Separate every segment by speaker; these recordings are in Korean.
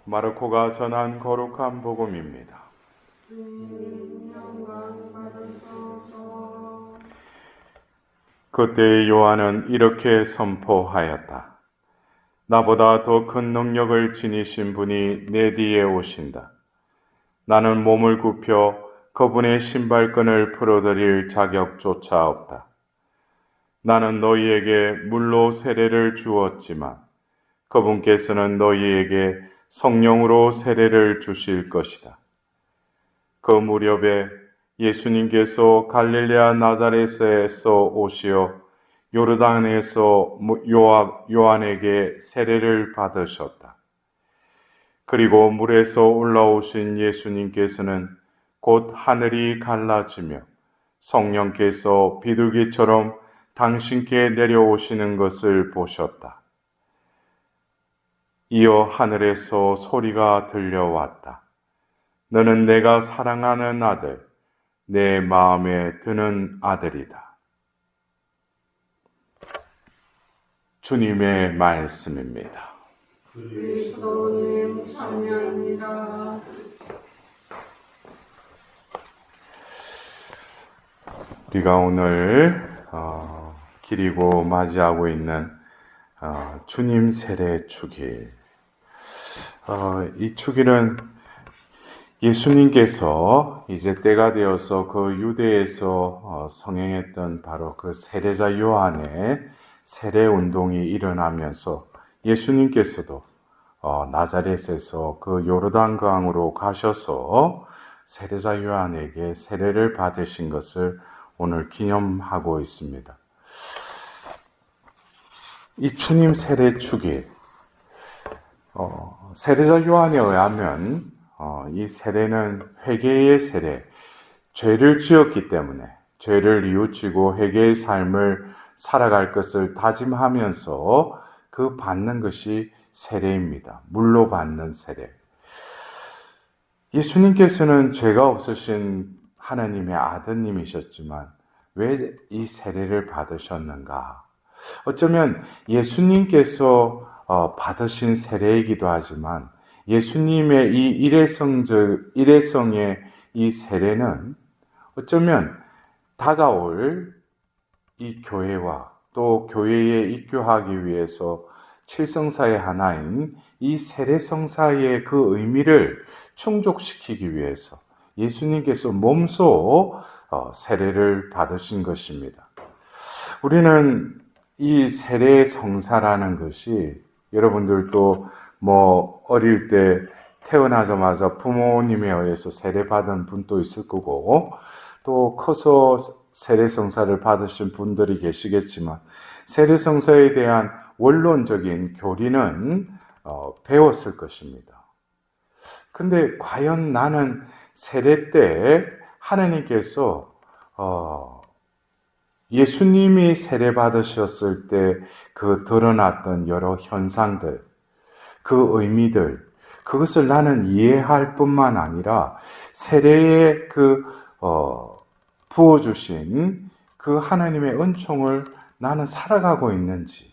Speaker 1: 마르코가 전한 거룩한 복음입니다. 그때 요한은 이렇게 선포하였다. 나보다 더 큰 능력을 지니신 분이 내 뒤에 오신다. 나는 몸을 굽혀 그분의 신발끈을 풀어드릴 자격조차 없다. 나는 너희에게 물로 세례를 주었지만 그분께서는 너희에게 성령으로 세례를 주실 것이다. 그 무렵에 예수님께서 갈릴레아 나자렛에서 오시어 요르단에서 요한에게 세례를 받으셨다. 그리고 물에서 올라오신 예수님께서는 곧 하늘이 갈라지며 성령께서 비둘기처럼 당신께 내려오시는 것을 보셨다. 이어 하늘에서 소리가 들려왔다. 너는 내가 사랑하는 아들, 내 마음에 드는 아들이다. 주님의 말씀입니다.
Speaker 2: 그리스도님 찬양합니다.
Speaker 1: 우리가 오늘 기리고 맞이하고 있는 주님 세례 축일. 이 축일은 예수님께서 이제 때가 되어서 그 유대에서 성행했던 바로 그 세례자 요한의 세례 운동이 일어나면서 예수님께서도 나자렛에서 그 요르단강으로 가셔서 세례자 요한에게 세례를 받으신 것을 오늘 기념하고 있습니다. 이 주님 세례 축일, 세례자 요한에 의하면 이 세례는 회개의 세례, 죄를 지었기 때문에 죄를 뉘우치고 회개의 삶을 살아갈 것을 다짐하면서 그 받는 것이 세례입니다. 물로 받는 세례. 예수님께서는 죄가 없으신 하나님의 아드님이셨지만 왜 이 세례를 받으셨는가? 어쩌면 예수님께서 받으신 세례이기도 하지만 예수님의 이 일회성의 이 세례는 어쩌면 다가올 이 교회와 또 교회에 입교하기 위해서 칠성사의 하나인 이 세례성사의 그 의미를 충족시키기 위해서 예수님께서 몸소 세례를 받으신 것입니다. 우리는 이 세례성사라는 것이 여러분들도 어릴 때 태어나자마자 부모님에 의해서 세례받은 분도 있을 거고 또 커서 세례성사를 받으신 분들이 계시겠지만 세례성사에 대한 원론적인 교리는 배웠을 것입니다. 근데 과연 나는 세례 때 하나님께서 예수님이 세례 받으셨을 때 그 드러났던 여러 현상들, 그 의미들, 그것을 나는 이해할 뿐만 아니라 세례에 부어주신 그 하나님의 은총을 나는 살아가고 있는지.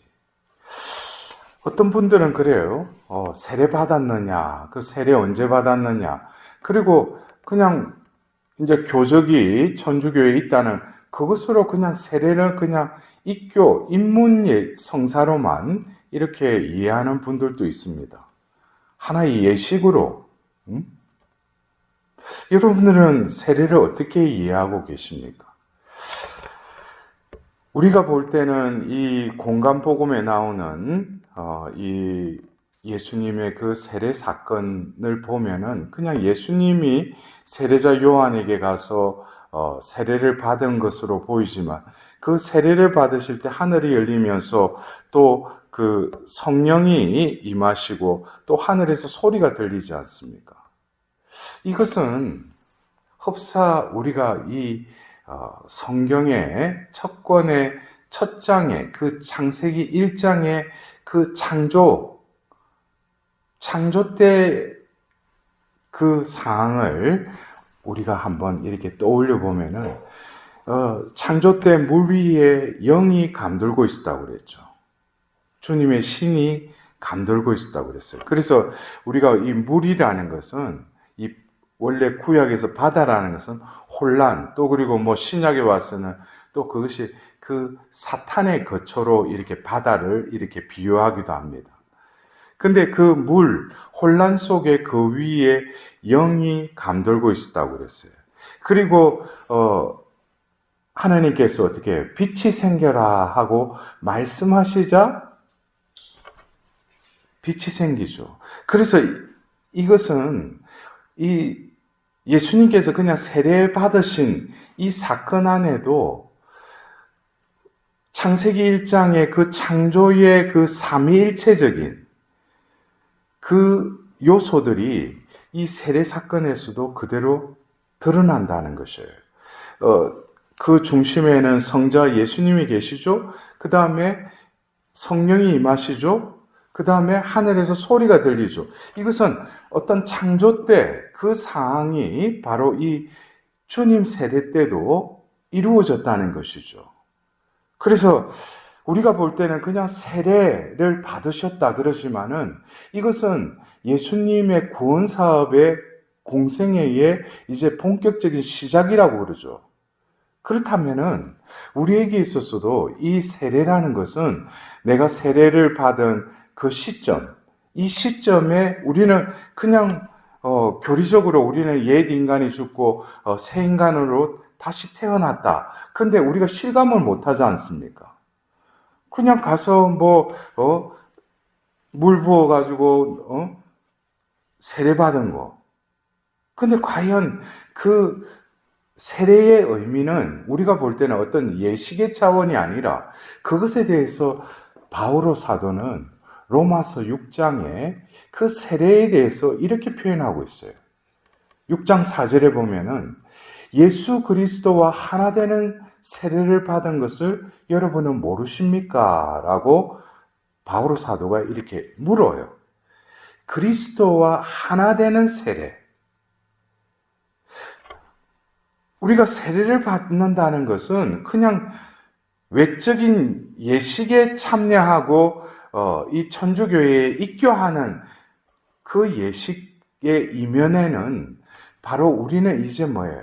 Speaker 1: 어떤 분들은 그래요. 세례 받았느냐, 그 세례 언제 받았느냐, 그리고 그냥 이제 교적이 천주교에 있다는 그것으로 그냥 세례는 그냥 입교, 입문 성사로만 이렇게 이해하는 분들도 있습니다. 하나의 예식으로. 여러분들은 세례를 어떻게 이해하고 계십니까? 우리가 볼 때는 이 공간복음에 나오는 이 예수님의 그 세례 사건을 보면은 그냥 예수님이 세례자 요한에게 가서 세례를 받은 것으로 보이지만 그 세례를 받으실 때 하늘이 열리면서 또 그 성령이 임하시고 또 하늘에서 소리가 들리지 않습니까? 이것은 흡사 우리가 이 성경의 첫 권의 첫 장에 그 창세기 1장의 그 창조 때 그 상황을 우리가 한번 이렇게 떠올려 보면은 창조 때 물 위에 영이 감돌고 있었다고 그랬죠. 주님의 신이 감돌고 있었다고 그랬어요. 그래서 우리가 이 물이라는 것은 이 원래 구약에서 바다라는 것은 혼란, 또 그리고 뭐 신약에 와서는 또 그것이 그 사탄의 거처로 이렇게 바다를 이렇게 비유하기도 합니다. 근데 그 물, 혼란 속에 그 위에 영이 감돌고 있었다고 그랬어요. 그리고 하나님께서 어떻게 해요? 빛이 생겨라 하고 말씀하시자 빛이 생기죠. 그래서 이것은 이 예수님께서 그냥 세례 받으신 이 사건 안에도 창세기 1장의 그 창조의 그 삼위일체적인 그 요소들이 이 세례 사건에서도 그대로 드러난다는 것이에요. 그 중심에는 성자 예수님이 계시죠. 그 다음에 성령이 임하시죠. 그 다음에 하늘에서 소리가 들리죠. 이것은 어떤 창조 때 그 상황이 바로 이 주님 세례 때도 이루어졌다는 것이죠. 그래서 우리가 볼 때는 그냥 세례를 받으셨다 그러지만은 이것은 예수님의 구원 사업의 공생애의 이제 본격적인 시작이라고 그러죠. 그렇다면은 우리에게 있어서도 이 세례라는 것은 내가 세례를 받은 그 시점, 이 시점에 우리는 그냥 교리적으로 우리는 옛 인간이 죽고 새 인간으로 다시 태어났다. 근데 우리가 실감을 못하지 않습니까? 그냥 가서 물 부어가지고 세례 받은 거. 근데 과연 그 세례의 의미는 우리가 볼 때는 어떤 예식의 차원이 아니라 그것에 대해서 바오로 사도는 로마서 6장에 그 세례에 대해서 이렇게 표현하고 있어요. 6장 4절에 보면은 예수 그리스도와 하나 되는 세례를 받은 것을 여러분은 모르십니까? 라고 바오로 사도가 이렇게 물어요. 그리스도와 하나 되는 세례. 우리가 세례를 받는다는 것은 그냥 외적인 예식에 참여하고 이 천주교회에 입교하는 그 예식의 이면에는 바로 우리는 이제 뭐예요?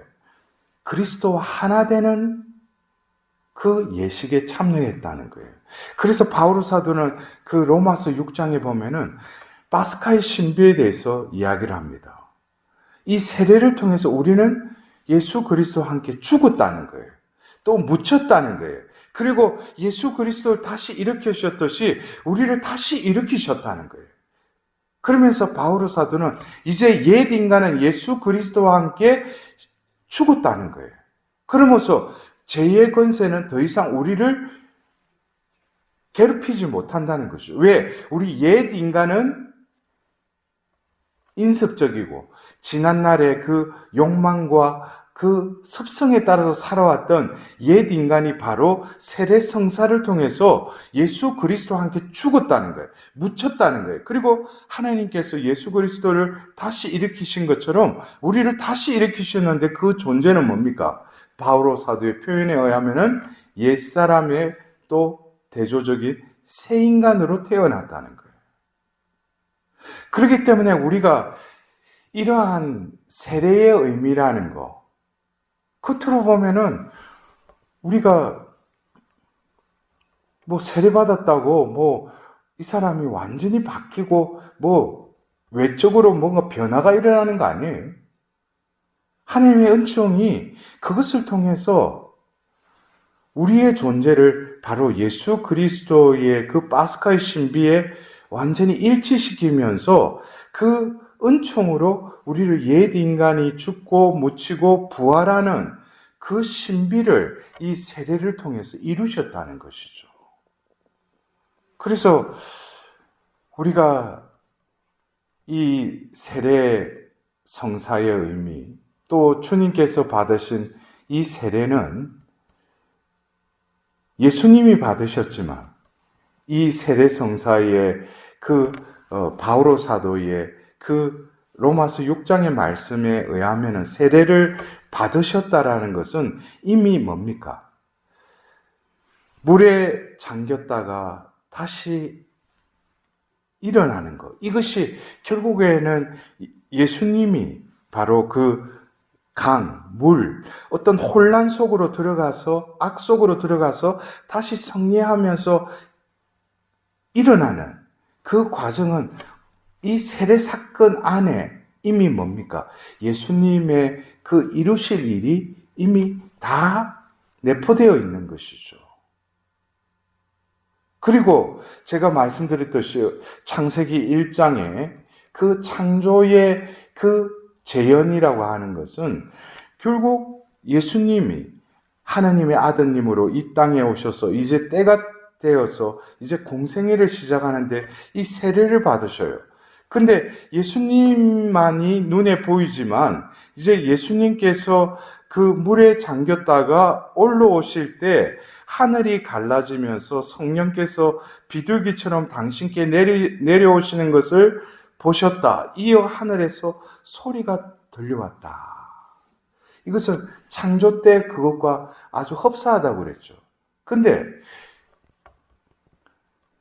Speaker 1: 그리스도와 하나 되는 그 예식에 참여했다는 거예요. 그래서 바오로 사도는 그 로마서 6장에 보면은 파스카의 신비에 대해서 이야기를 합니다. 이 세례를 통해서 우리는 예수 그리스도와 함께 죽었다는 거예요. 또 묻혔다는 거예요. 그리고 예수 그리스도를 다시 일으키셨듯이 우리를 다시 일으키셨다는 거예요. 그러면서 바오로 사도는 이제 옛 인간은 예수 그리스도와 함께 죽었다는 거예요. 그러면서 죄의 권세는 더 이상 우리를 괴롭히지 못한다는 것이죠. 왜? 우리 옛 인간은 인습적이고 지난날의 그 욕망과 그 습성에 따라서 살아왔던 옛 인간이 바로 세례 성사를 통해서 예수 그리스도와 함께 죽었다는 거예요. 묻혔다는 거예요. 그리고 하나님께서 예수 그리스도를 다시 일으키신 것처럼 우리를 다시 일으키셨는데 그 존재는 뭡니까? 바오로 사도의 표현에 의하면은 옛사람의 또 대조적인 새 인간으로 태어났다는 거예요. 그렇기 때문에 우리가 이러한 세례의 의미라는 거, 겉으로 보면은 우리가 세례받았다고 이 사람이 완전히 바뀌고 외적으로 뭔가 변화가 일어나는 거 아니에요. 하나님의 은총이 그것을 통해서 우리의 존재를 바로 예수 그리스도의 그 파스카의 신비에 완전히 일치시키면서 그 은총으로 우리를 옛 인간이 죽고 묻히고 부활하는 그 신비를 이 세례를 통해서 이루셨다는 것이죠. 그래서 우리가 이 세례 성사의 의미, 또 주님께서 받으신 이 세례는 예수님이 받으셨지만 이 세례 성사의 그 바오로 사도의 그 로마서 6장의 말씀에 의하면 세례를 받으셨다라는 것은 이미 뭡니까? 물에 잠겼다가 다시 일어나는 것. 이것이 결국에는 예수님이 바로 그 강, 물, 어떤 혼란 속으로 들어가서, 악 속으로 들어가서 다시 정리하면서 일어나는 그 과정은 이 세례 사건 안에 이미 뭡니까? 예수님의 그 이루실 일이 이미 다 내포되어 있는 것이죠. 그리고 제가 말씀드렸듯이 창세기 1장에 그 창조의 그 재현이라고 하는 것은 결국 예수님이 하나님의 아드님으로 이 땅에 오셔서 이제 때가 되어서 이제 공생애를 시작하는데 이 세례를 받으셔요. 근데 예수님만이 눈에 보이지만 이제 예수님께서 그 물에 잠겼다가 올라오실 때 하늘이 갈라지면서 성령께서 비둘기처럼 당신께 내려오시는 것을 보셨다. 이어 하늘에서 소리가 들려왔다. 이것은 창조 때 그것과 아주 흡사하다고 그랬죠. 근데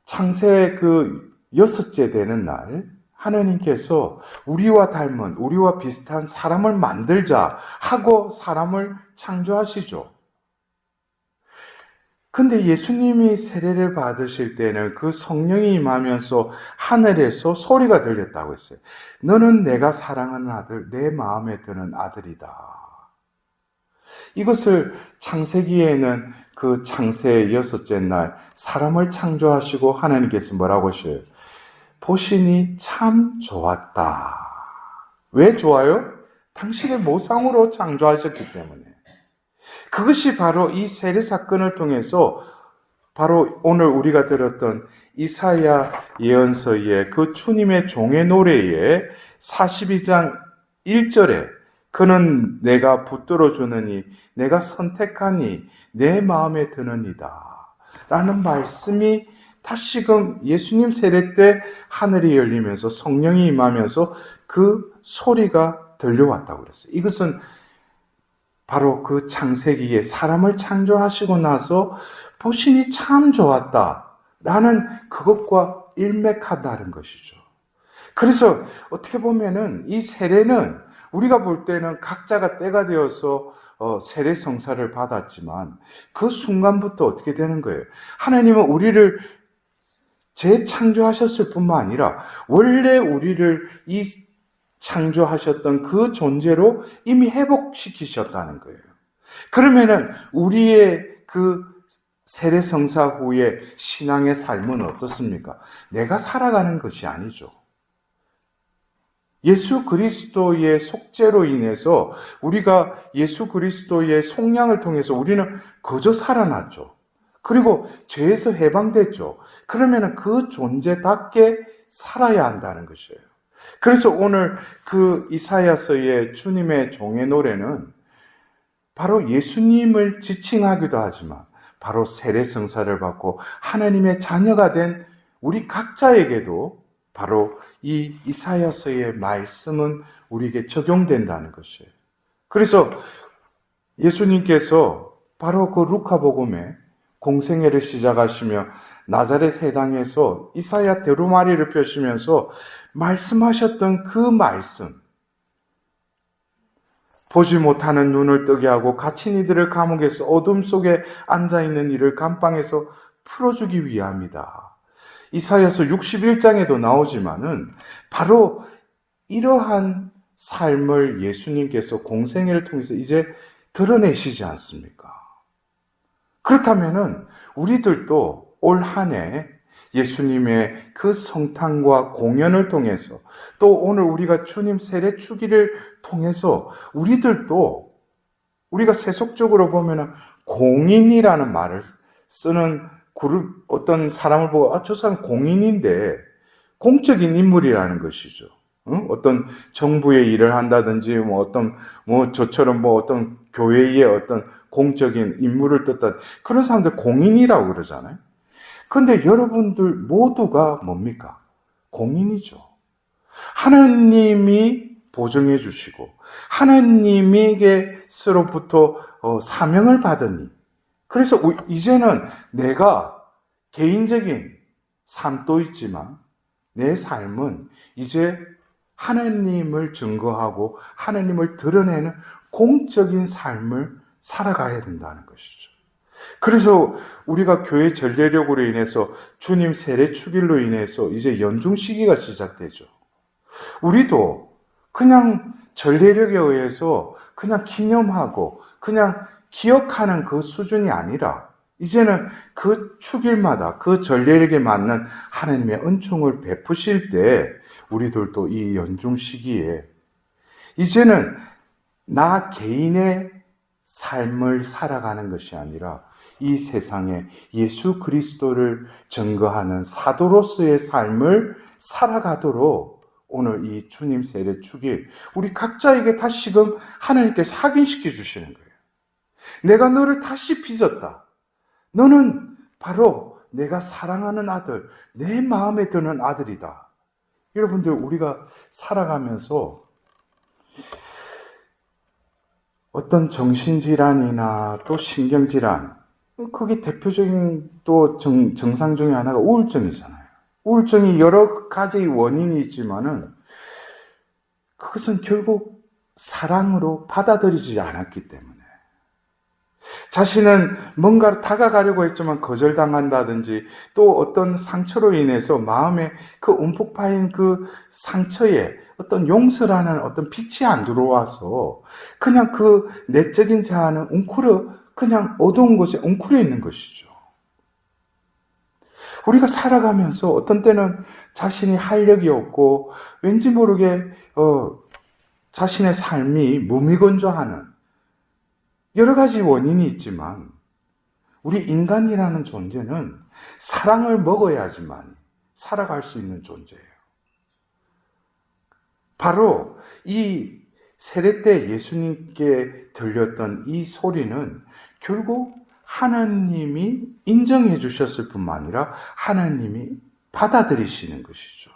Speaker 1: 창세 그 6째 되는 날 하나님께서 우리와 닮은, 우리와 비슷한 사람을 만들자 하고 사람을 창조하시죠. 근데 예수님이 세례를 받으실 때는 그 성령이 임하면서 하늘에서 소리가 들렸다고 했어요. 너는 내가 사랑하는 아들, 내 마음에 드는 아들이다. 이것을 창세기에는 그 창세 6째 날 사람을 창조하시고 하나님께서 뭐라고 하셔요? 보시니 참 좋았다. 왜 좋아요? 당신의 모상으로 창조하셨기 때문에. 그것이 바로 이 세례 사건을 통해서 바로 오늘 우리가 들었던 이사야 예언서의 그 주님의 종의 노래에 42장 1절에 그는 내가 붙들어 주느니 내가 선택하니 내 마음에 드느니다 라는 말씀이 다시금 예수님 세례 때 하늘이 열리면서 성령이 임하면서 그 소리가 들려왔다고 그랬어요. 이것은 바로 그 창세기에 사람을 창조하시고 나서 보시니 참 좋았다라는 그것과 일맥하다는 것이죠. 그래서 어떻게 보면은 이 세례는 우리가 볼 때는 각자가 때가 되어서 세례 성사를 받았지만 그 순간부터 어떻게 되는 거예요? 하나님은 우리를 재창조하셨을 뿐만 아니라 원래 우리를 이 창조하셨던 그 존재로 이미 회복시키셨다는 거예요. 그러면은 우리의 그 세례 성사 후에 신앙의 삶은 어떻습니까? 내가 살아가는 것이 아니죠. 예수 그리스도의 속죄로 인해서 우리가 예수 그리스도의 속량을 통해서 우리는 거저 살아났죠. 그리고 죄에서 해방됐죠. 그러면은 그 존재답게 살아야 한다는 것이에요. 그래서 오늘 그 이사야서의 주님의 종의 노래는 바로 예수님을 지칭하기도 하지만 바로 세례 성사를 받고 하나님의 자녀가 된 우리 각자에게도 바로 이 이사야서의 말씀은 우리에게 적용된다는 것이에요. 그래서 예수님께서 바로 그 루카복음에 공생애를 시작하시며 나자렛 해당에서 이사야 두루마리를 펴시면서 말씀하셨던 그 말씀, 보지 못하는 눈을 뜨게 하고 갇힌 이들을 감옥에서 어둠 속에 앉아있는 이를 감방에서 풀어주기 위함이다. 이사야서 61장에도 나오지만은 바로 이러한 삶을 예수님께서 공생애를 통해서 이제 드러내시지 않습니까? 그렇다면은 우리들도 올 한 해 예수님의 그 성탄과 공연을 통해서 또 오늘 우리가 주님 세례 주기를 통해서 우리들도 우리가 세속적으로 보면은 공인이라는 말을 쓰는 그룹 어떤 사람을 보고 저 사람 공인인데 공적인 인물이라는 것이죠. 어떤 정부의 일을 한다든지 저처럼 어떤 교회의 어떤 공적인 임무를 떴다 그런 사람들 공인이라고 그러잖아요. 근데 여러분들 모두가 뭡니까? 공인이죠. 하나님이 보증해 주시고 하나님에게서로부터 사명을 받으니 그래서 이제는 내가 개인적인 삶도 있지만 내 삶은 이제 하나님을 증거하고 하나님을 드러내는 공적인 삶을 살아가야 된다는 것이죠. 그래서 우리가 교회 전례력으로 인해서 주님 세례 축일로 인해서 이제 연중 시기가 시작되죠. 우리도 그냥 전례력에 의해서 그냥 기념하고 그냥 기억하는 그 수준이 아니라 이제는 그 축일마다 그 전례력에 맞는 하나님의 은총을 베푸실 때 우리들도 이 연중 시기에 이제는 나 개인의 삶을 살아가는 것이 아니라 이 세상에 예수 그리스도를 증거하는 사도로서의 삶을 살아가도록 오늘 이 주님 세례 축일 우리 각자에게 다시금 하나님께서 확인시켜 주시는 거예요. 내가 너를 다시 빚었다. 너는 바로 내가 사랑하는 아들, 내 마음에 드는 아들이다. 여러분들 우리가 살아가면서 어떤 정신질환이나 또 신경질환, 그게 대표적인 또 증상 중에 하나가 우울증이잖아요. 우울증이 여러 가지 원인이 있지만은 그것은 결국 사랑으로 받아들이지 않았기 때문에 자신은 뭔가를 다가가려고 했지만 거절당한다든지 또 어떤 상처로 인해서 마음에 그 움푹 파인 그 상처에 어떤 용서라는 어떤 빛이 안 들어와서 그냥 그 내적인 자아는 그냥 어두운 곳에 웅크려 있는 것이죠. 우리가 살아가면서 어떤 때는 자신이 활력이 없고 왠지 모르게 자신의 삶이 무미건조하는 여러 가지 원인이 있지만 우리 인간이라는 존재는 사랑을 먹어야지만 살아갈 수 있는 존재예요. 바로 이 세례 때 예수님께 들렸던 이 소리는 결국 하나님이 인정해 주셨을 뿐만 아니라 하나님이 받아들이시는 것이죠.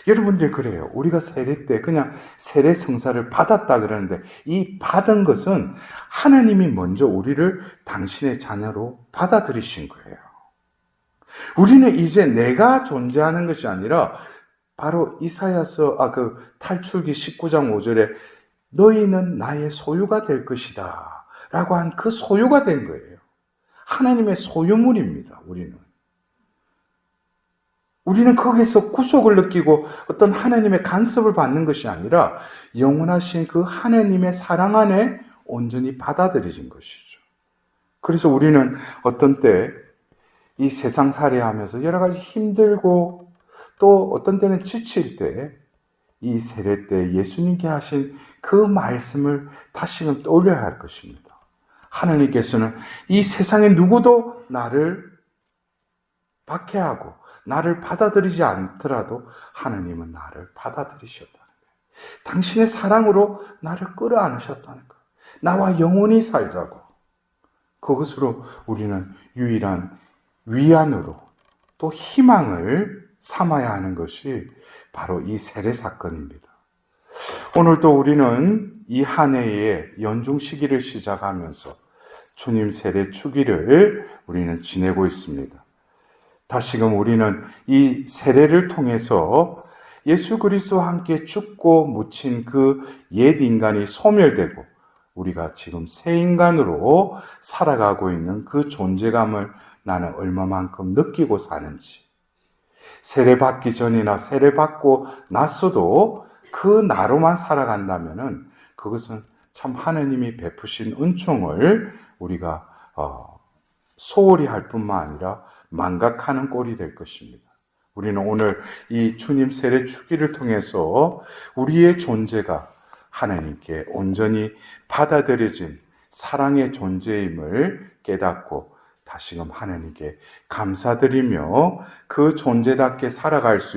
Speaker 1: 여러분들 그래요. 우리가 세례 때 그냥 세례 성사를 받았다 그러는데 이 받은 것은 하나님이 먼저 우리를 당신의 자녀로 받아들이신 거예요. 우리는 이제 내가 존재하는 것이 아니라 바로 이사야서 탈출기 19장 5절에 너희는 나의 소유가 될 것이다 라고 한 그 소유가 된 거예요. 하나님의 소유물입니다. 우리는 거기서 구속을 느끼고 어떤 하나님의 간섭을 받는 것이 아니라 영원하신 그 하나님의 사랑 안에 온전히 받아들여진 것이죠. 그래서 우리는 어떤 때 이 세상 살이하면서 여러 가지 힘들고 또 어떤 때는 지칠 때 이 세례 때 예수님께 하신 그 말씀을 다시금 떠올려야 할 것입니다. 하나님께서는 이 세상에 누구도 나를 박해하고 나를 받아들이지 않더라도 하나님은 나를 받아들이셨다는 거예요. 당신의 사랑으로 나를 끌어안으셨다는 거예요. 나와 영원히 살자고. 그것으로 우리는 유일한 위안으로 또 희망을 삼아야 하는 것이 바로 이 세례 사건입니다. 오늘도 우리는 이 한 해의 연중 시기를 시작하면서 주님 세례 축일을 우리는 지내고 있습니다. 다시금 우리는 이 세례를 통해서 예수 그리스도와 함께 죽고 묻힌 그 옛 인간이 소멸되고 우리가 지금 새 인간으로 살아가고 있는 그 존재감을 나는 얼마만큼 느끼고 사는지, 세례받기 전이나 세례받고 났어도 그 나로만 살아간다면은 그것은 참 하나님이 베푸신 은총을 우리가 소홀히 할 뿐만 아니라 망각하는 꼴이 될 것입니다. 우리는 오늘 이 주님 세례 축일을 통해서 우리의 존재가 하나님께 온전히 받아들여진 사랑의 존재임을 깨닫고 다시금 하나님께 감사드리며 그 존재답게 살아갈 수